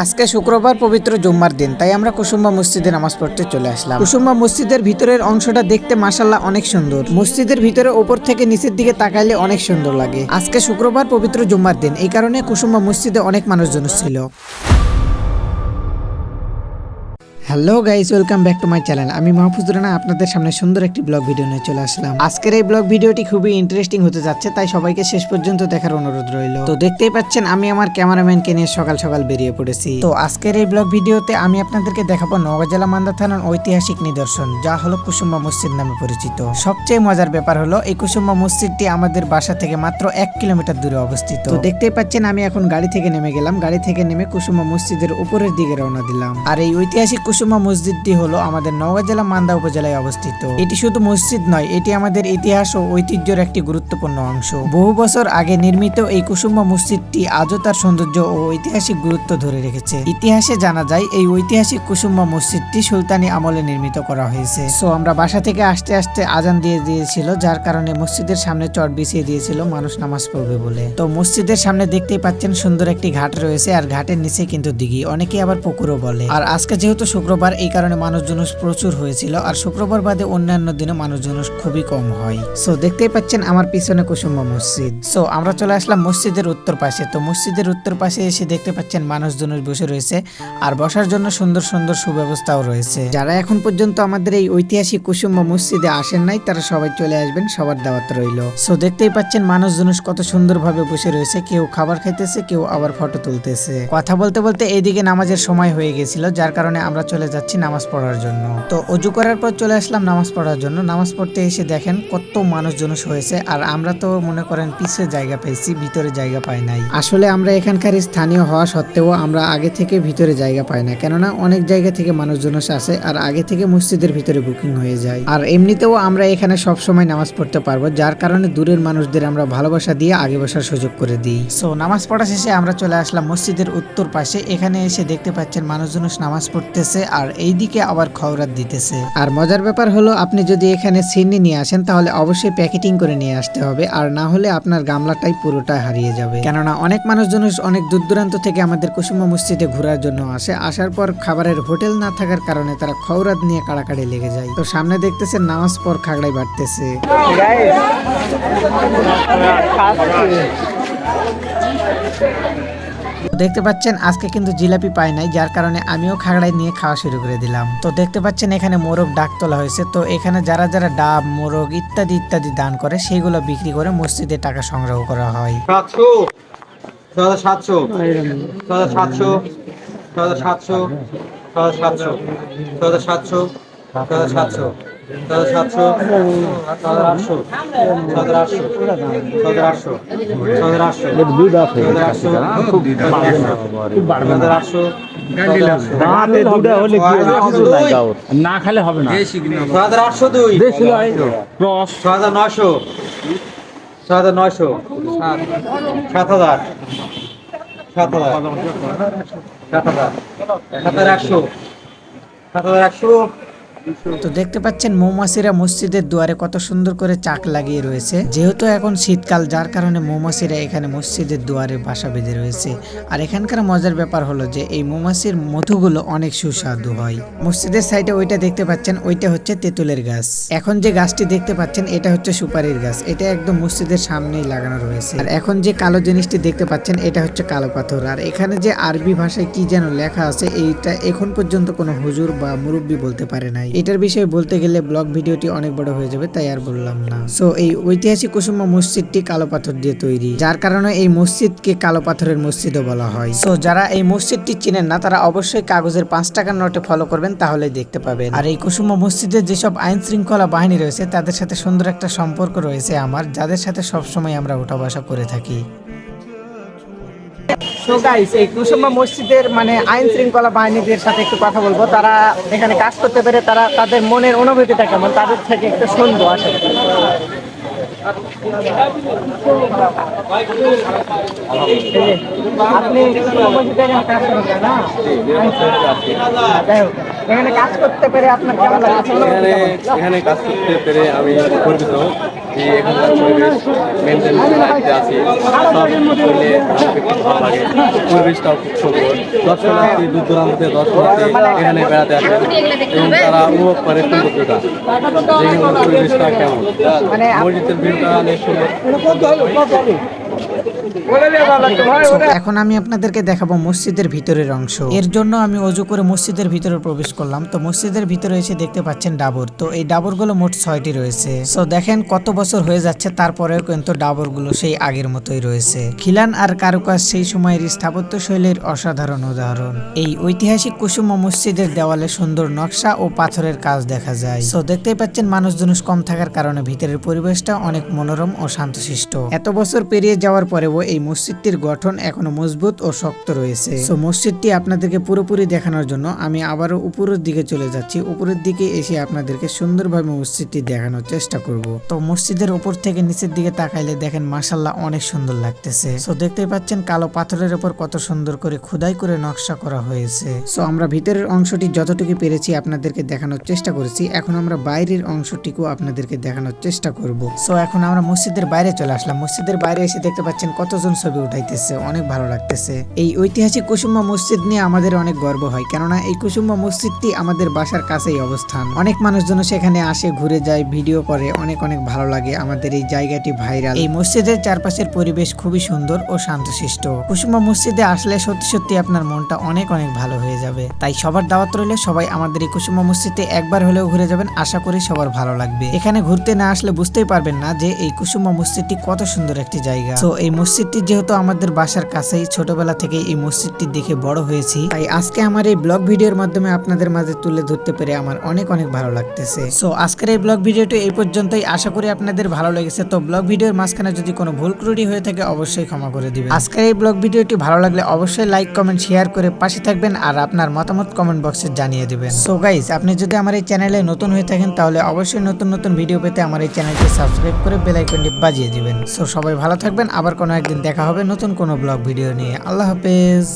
আজকে শুক্রবার পবিত্র জুম্মার দিন, তাই আমরা কুসুম্বা মসজিদে নামাজ পড়তে চলে আসলাম। কুসুম্বা মসজিদের ভিতরের অংশটা দেখতে মাশাআল্লাহ অনেক সুন্দর। মসজিদের ভিতরে উপর থেকে নিচের দিকে তাকাইলে অনেক সুন্দর লাগে। আজকে শুক্রবার পবিত্র জুম্মার দিন, এই কারণে কুসুম্বা মসজিদে অনেক মানুষজন ছিল। Hello guys, welcome back to my channel. আমি মাহফুজ রানা আপনাদের সামনে সুন্দর একটি ব্লগ ভিডিও নিয়ে চলে আসলাম। আজকের এই ব্লগ ভিডিওটি খুবই ইন্টারেস্টিং হতে যাচ্ছে, তাই সবাইকে শেষ পর্যন্ত দেখার অনুরোধ রইল। তো দেখতেই পাচ্ছেন আমি আমার ক্যামেরাম্যানকে নিয়ে সকাল সকাল বেরিয়ে পড়েছি। তো আজকের এই ব্লগ ভিডিওতে আমি আপনাদেরকে দেখাবো নওগাঁ জেলা মান্দা থানার ঐতিহাসিক নিদর্শন, যা হলো কুসুম্বা মসজিদ নামে পরিচিত। সবচেয়ে মজার ব্যাপার হলো এই কুসুম্বা মসজিদটি আমাদের বাসা থেকে মাত্র 1 কিলোমিটার দূরে অবস্থিত। তো দেখতেই পাচ্ছেন আমি এখন গাড়ি থেকে নেমে গেলাম। গাড়ি থেকে নেমে কুসুম্বা মসজিদের উপরের দিকে রওনা দিলাম। আর এই ঐতিহাসিক কুসুম্বা মসজিদটি হলো আমাদের নওগাঁ জেলা মান্দা উপজেলায় অবস্থিত। এটি শুধু মসজিদ নয়, এটি আমাদের ইতিহাস ও ঐতিহ্যের একটি গুরুত্বপূর্ণ অংশ। বহু বছর আগে নির্মিত এই কুসুম্বা মসজিদটি আজও তার সৌন্দর্য ও ঐতিহাসিক গুরুত্ব ধরে রেখেছে। ইতিহাসে জানা যায় এই ঐতিহাসিক কুসুম্বা মসজিদটি সুলতানি আমলে নির্মিত করা হয়েছে। সো আমরা বাসা থেকে আসতে আসতে আজান দিয়ে দিয়েছিল, যার কারণে মসজিদের সামনে চট বিছিয়ে দিয়েছিল মানুষ নামাজ পড়বে বলে। তো মসজিদের সামনে দেখতেই পাচ্ছেন সুন্দর একটি ঘাট রয়েছে, আর ঘাটের নিচে কিন্তু দিঘি, অনেকে আবার পুকুরও বলে। আর আজকে যেহেতু শুক্রবার, এই কারণে মানুষজন প্রচুর হয়েছিল। আর শুক্রবার বাদে অন্যান্য দিনে মানুষজন খুবই কম হয়। সো দেখতেই পাচ্ছেন আমার পিছনে কুসুম্বা মসজিদ। সো আমরা চলে আসলাম মসজিদের উত্তর পাশে। তো মসজিদের উত্তর পাশে এসে দেখতে পাচ্ছেন মানুষজন বসে রয়েছে, আর বসার জন্য সুন্দর সুন্দর সুব্যবস্থাও রয়েছে। যারা এখন পর্যন্ত আমাদের এই ঐতিহাসিক কুসুম্বা মসজিদে আসেন নাই, তারা সবাই চলে আসবেন, সবার দাওয়াত রইল। সো দেখতেই পাচ্ছেন মানুষজন কত সুন্দরভাবে বসে রয়েছে, কেউ খাবার খাইতেছে, কেউ আবার ফটো তুলতেছে। কথা বলতে বলতে এইদিকে নামাজের সময় হয়ে গেছিল, যার কারণে আমরা চলে যাচ্ছি নামাজ পড়ার জন্য। তো অজু করার পর চলে আসলাম নামাজ পড়ার জন্য। নামাজ পড়তে এসে দেখেন কত মানুষজন হয়েছে, আর আমরা তো মনে করেন পিছে জায়গা পেয়েছি, ভিতরে জায়গা পাই নাই। আসলে আমরা এখানকার স্থানীয় হওয়া সত্ত্বেও আমরা আগে থেকে ভিতরে জায়গা পাই না, কেননা অনেক জায়গা থেকে মানুষজন আসে, আর আগে থেকে মসজিদের ভিতরে বুকিং হয়ে যায়। আর এমনিতেও আমরা এখানে সব সময় নামাজ পড়তে পারবো, যার কারণে দূরের মানুষদের আমরা ভালোবাসা দিয়ে আগে বসার সুযোগ করে দিই। সো নামাজ পড়া শেষে আমরা চলে আসলাম মসজিদের উত্তর পাশে। এখানে এসে দেখতে পাচ্ছেন মানুষজন নামাজ পড়তেছে, আর এইদিকে আবার খওরাত দিতেছে। আর মজার ব্যাপার হলো, আপনি যদি এখানে সিন্নি নিয়ে আসেন তাহলে অবশ্যই প্যাকেটিং করে নিয়ে আসতে হবে, আর না হলে আপনার গামলাটাই পুরোটা হারিয়ে যাবে। কেননা অনেক মানুষজন অনেক দূর দূরান্ত থেকে আমাদের কুসুম্বা মসজিদে ঘোরার জন্য আসে। আসার পর খাবারের হোটেল না থাকার কারণে তারা খওরাত নিয়ে কাড়াকাড়ি লেগে যায়। তো সামনে দেখতেছেন নামাজ পর খাগড়াই বাড়তেছে। দেখতে পাচ্ছেন আজকে কিন্তু জিলাপি পাই নাই, যার কারণে আমিও খাগড়াই নিয়ে খাওয়া শুরু করে দিলাম। তো দেখতে পাচ্ছেন এখানে মোরগ ডাক তোলা হয়েছে। তো এখানে যারা যারা ডাব, মোরগ ইত্যাদি ইত্যাদি দান করে, সেইগুলো বিক্রি করে মসজিদে টাকা সংগ্রহ করা হয়। 700 700 700 700 700 700 700 700 800 দুধ আছে 800 না খেলে হবে না। 802 900 900 7000 7100 তো দেখতে পাচ্ছেন মৌমাছিরা মসজিদের দুয়ারে কত সুন্দর করে চাক লাগিয়ে রয়েছে। যেহেতু এখন শীতকাল, যার কারণে মৌমাছিরা এখানে মসজিদের দুয়ারে বাসা বেঁধে রয়েছে। আর এখানকার মজার ব্যাপার হলো যে এই মৌমাছির মধুগুলো অনেক সুস্বাদু হয়। মসজিদের সাইডে ওইটা দেখতে পাচ্ছেন, ওইটা হচ্ছে তেঁতুলের গাছ। এখন যে গাছটি দেখতে পাচ্ছেন এটা হচ্ছে সুপারির গাছ। এটা একদম মসজিদের সামনেই লাগানো রয়েছে। আর এখন যে কালো জিনিসটি দেখতে পাচ্ছেন এটা হচ্ছে কালো পাথর। আর এখানে যে আরবি ভাষায় কি যেন লেখা আছে, এইটা এখন পর্যন্ত কোনো হুজুর বা মুরব্বি বলতে পারে নাই। এটার বিষয়ে বলতে গেলে ব্লগ ভিডিওটি অনেক বড় হয়ে যাবে, তাই আর বললাম না। সো এই ঐতিহাসিক কুসুম্বা মসজিদটি কালো পাথর দিয়ে তৈরি, যার কারণে এই মসজিদকে কালো পাথরের মসজিদও বলা হয়। সো যারা এই মসজিদটি চিনেন না, তারা অবশ্যই কাগজের 5 টাকার নোটে ফলো করবেন, তাহলে দেখতে পাবেন। আর এই কুসুম্বা মসজিদের যেসব আইন শৃঙ্খলা বাহিনী রয়েছে, তাদের সাথে সুন্দর একটা সম্পর্ক রয়েছে আমার, যাদের সাথে সবসময় আমরা উঠা বসা করে থাকি। সো গাইস, এই কুসুম্বা মসজিদের আইন শৃঙ্খলা বাহিনীদের সাথে একটু কথা বলবো। তারা এখানে কাজ করতে পেরে তাদের মনের অনুভূতিটা কেমন, তাদের থেকে একটু শুনবো আসলে। আপনি এখানে কাজ করতে পেরে আপনার কেমন লাগে? এখানে কাজ করতে পেরে আমি গর্বিত। যে এখানকার পরিবেশ মেনটেন রাখতে আছি সব মিলে খুব ভালো লাগে। পরিবেশটাও খুব সুন্দর। দর্শনার্থী দূর দূরান্ত থেকে দর্শনার্থী এখানে বেড়াতে আসেন এবং তারা উপভোগ করে সৌন্দর্যটা, যেখানে পরিবেশটা কেমন। মসজিদের ভিউটা অনেক সুন্দর। So, এখন আমি আপনাদেরকে দেখাবো মসজিদের ভিতরের অংশ। এর জন্য আমি অজু করে মসজিদের ভিতরে প্রবেশ করলাম। তো মসজিদের ভিতরে এসে দেখতে পাচ্ছেন ডাবর। তো এই ডাবরগুলো মোট 6টি রয়েছে। সো দেখেন কত বছর হয়ে যাচ্ছে, তারপরেও কিন্তু ডাবরগুলো সেই আগের মতোই রয়েছে। খিলান আর কারুকাজ সেই সময়ের স্থাপত্য শৈলীর অসাধারণ উদাহরণ। এই ঐতিহাসিক কুসুমা মসজিদের দেওয়ালে সুন্দর নকশা ও পাথরের কাজ দেখা যায়। সো দেখতেই পাচ্ছেন মানুষ জনুষ কম থাকার কারণে ভিতরের পরিবেশটা অনেক মনোরম ও শান্তশিষ্ট। এত বছর পেরিয়ে যাওয়ার পরেও এই মসজিদটির গঠন এখনো মজবুত ও শক্ত রয়েছে। সো মসজিদটি আপনাদেরকে পুরোপুরি দেখানোর জন্য আমি আবারও উপরের দিকে চলে যাচ্ছি। উপরের দিকে এসে আপনাদেরকে সুন্দরভাবে মসজিদটি দেখানোর চেষ্টা করব। তো মসজিদের উপর থেকে নিচের দিকে তাকাইলে দেখেন মাশাআল্লাহ অনেক সুন্দর লাগতেছে। সো দেখতেই পাচ্ছেন কালো পাথরের উপর কত সুন্দর করে খোদাই করে নকশা করা হয়েছে। সো আমরা ভিতরের অংশটি যতটুকু পেরেছি আপনাদেরকে দেখানোর চেষ্টা করেছি। এখন আমরা বাইরের অংশটিকে আপনাদেরকে দেখানোর চেষ্টা করব। সো এখন আমরা মসজিদের বাইরে চলে আসলাম। মসজিদের বাইরে এসে দেখতে পাচ্ছেন কতজন ছবি উঠাইতেছে, অনেক ভালো লাগতেছে। এই ঐতিহাসিক কুসুম্বা মসজিদ নিয়ে আমাদের অনেক গর্ব হয়, কেননা এই কুসুম্বা মসজিদটি আমাদের বাসার কাছেই অবস্থান। অনেক মানুষজন সেখানে আসে, ঘুরে যায়, ভিডিও করে, অনেক অনেক ভালো লাগে। আমাদের এই জায়গাটি ভাইরাল। এই মসজিদের চারপাশের পরিবেশ খুবই সুন্দর ও শান্তশিষ্ট। কুসুম্বা মসজিদে আসলে সত্যি সত্যি আপনার মনটা অনেক অনেক ভালো হয়ে যাবে। তাই সবার দাওয়াত রইলে সবাই আমাদের এই কুসুম্বা মসজিদে একবার হলেও ঘুরে যাবেন। আশা করি সবার ভালো লাগবে। এখানে ঘুরতে না আসলে বুঝতেই পারবেন না যে এই কুসুম্বা মসজিদটি কত সুন্দর একটি জায়গা। তো এই মসজিদটি যেহেতু আমাদের বাসার কাছেই, ছোটবেলা থেকে এই মসজিদটি দেখে বড় হয়েছি, তাই আজকে আমার এই ব্লগ ভিডিওর মাধ্যমে আপনাদের মাঝে তুলে ধরতে পেরে আমার অনেক অনেক ভালো লাগতেছে। সো আজকের এই ব্লগ ভিডিওটি এই পর্যন্তই। আশা করি আপনাদের ভালো লেগেছে। তো ব্লগ ভিডিওর মাঝখানে যদি কোনো ভুল ত্রুটি হয়ে থাকে অবশ্যই ক্ষমা করে দিবেন। আজকের এই ব্লগ ভিডিওটি ভালো লাগলে অবশ্যই লাইক, কমেন্ট, শেয়ার করে পাশে থাকবেন আর আপনার মতামত কমেন্ট বক্সে জানিয়ে দিবেন। সো গাইস, আপনি যদি আমার এই চ্যানেলে নতুন হয়ে থাকেন তাহলে অবশ্যই নতুন নতুন ভিডিও পেতে আমার এই চ্যানেলটি সাবস্ক্রাইব করে বেল আইকনটি বাজিয়ে দিবেন। সো সবাই ভালো থাকবেন। আবার কোনো একদিন দেখা হবে নতুন কোনো ব্লগ ভিডিও নিয়ে। আল্লাহ হাফেজ।